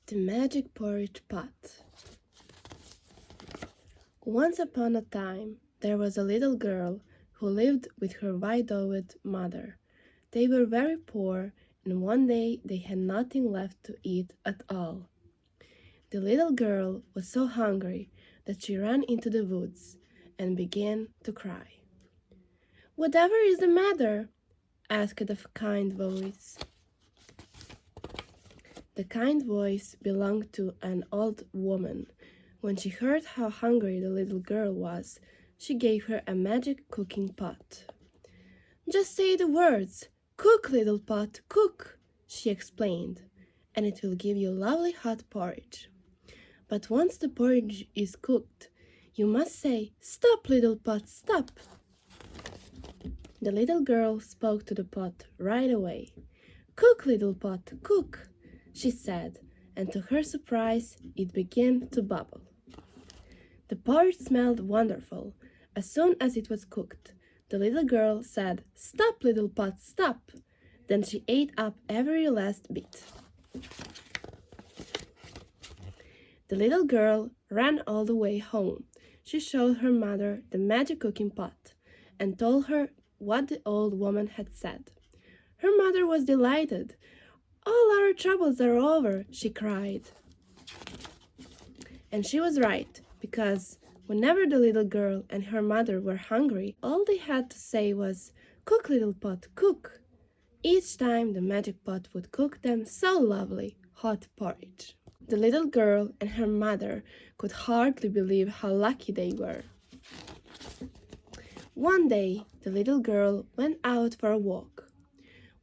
The magic porridge pot. Once upon a time, there was a little girl who lived with her widowed mother. They were very poor, and one day they had nothing left to eat at all. The little girl was so hungry that she ran into the woods and began to cry. "Whatever is the matter?" asked a kind voice. The kind voice belonged to an old woman. When she heard how hungry the little girl was, she gave her a magic cooking pot. "Just say the words, 'Cook, little pot, cook,'" she explained, "and it will give you lovely hot porridge. But once the porridge is cooked, you must say, 'Stop, little pot, stop.'" The little girl spoke to the pot right away. "Cook, little pot, cook," she said, and to her surprise, it began to bubble. The porridge smelled wonderful. As soon as it was cooked, the little girl said, "Stop, little pot, stop." Then she ate up every last bit. The little girl ran all the way home. She showed her mother the magic cooking pot and told her what the old woman had said. Her mother was delighted. "All our troubles are over," she cried. And she was right, because whenever the little girl and her mother were hungry, all they had to say was, "Cook, little pot, cook." Each time the magic pot would cook them so lovely hot porridge. The little girl and her mother could hardly believe how lucky they were. One day, the little girl went out for a walk.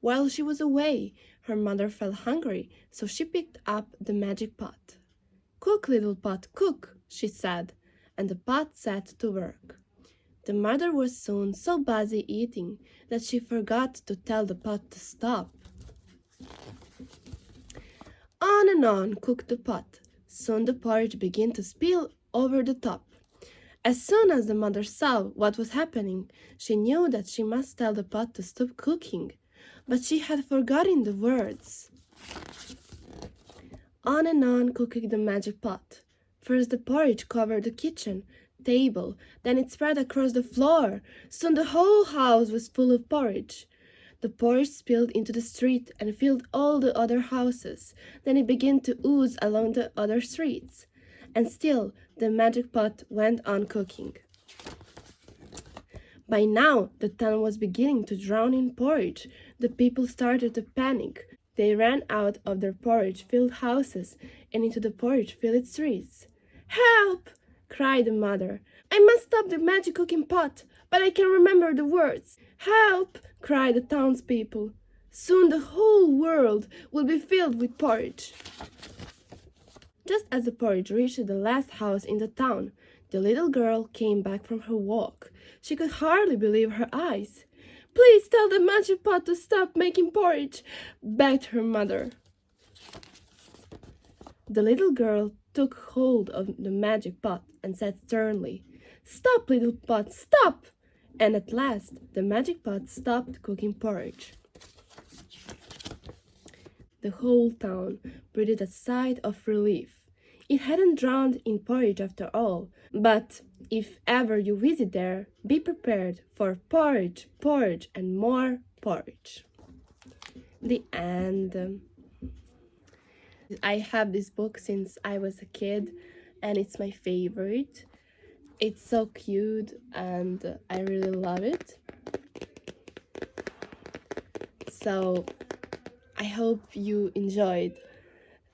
While she was away, her mother felt hungry, so she picked up the magic pot. "Cook, little pot, cook," she said, and the pot set to work. The mother was soon so busy eating that she forgot to tell the pot to stop. On and on cooked the pot. Soon the porridge began to spill over the top. As soon as the mother saw what was happening, she knew that she must tell the pot to stop cooking, but she had forgotten the words. On and on cooked the magic pot. First the porridge covered the kitchen table, then it spread across the floor. Soon the whole house was full of porridge. The porridge spilled into the street and filled all the other houses. Then it began to ooze along the other streets. And still the magic pot went on cooking. By now the town was beginning to drown in porridge. The people started to panic. They ran out of their porridge-filled houses and into the porridge-filled streets. "Help!" cried the mother. "I must stop the magic cooking pot, but I can remember the words." "Help!" cried the townspeople. "Soon the whole world will be filled with porridge." Just as the porridge reached the last house in the town, the little girl came back from her walk. She could hardly believe her eyes. "Please tell the magic pot to stop making porridge," begged her mother. The little girl took hold of the magic pot and said sternly, "Stop, little pot, stop!" And at last the magic pot stopped cooking porridge. The whole town breathed a sigh of relief. It hadn't drowned in porridge after all, but if ever you visit there, be prepared for porridge, porridge, and more porridge. The end. I have this book since I was a kid, and it's my favorite. It's so cute, and I really love it. So I hope you enjoyed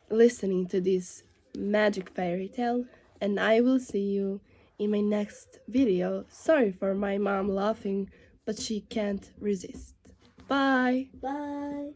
listening to this magic fairy tale, and I will see you in my next video. Sorry for my mom laughing, but she can't resist. Bye! Bye!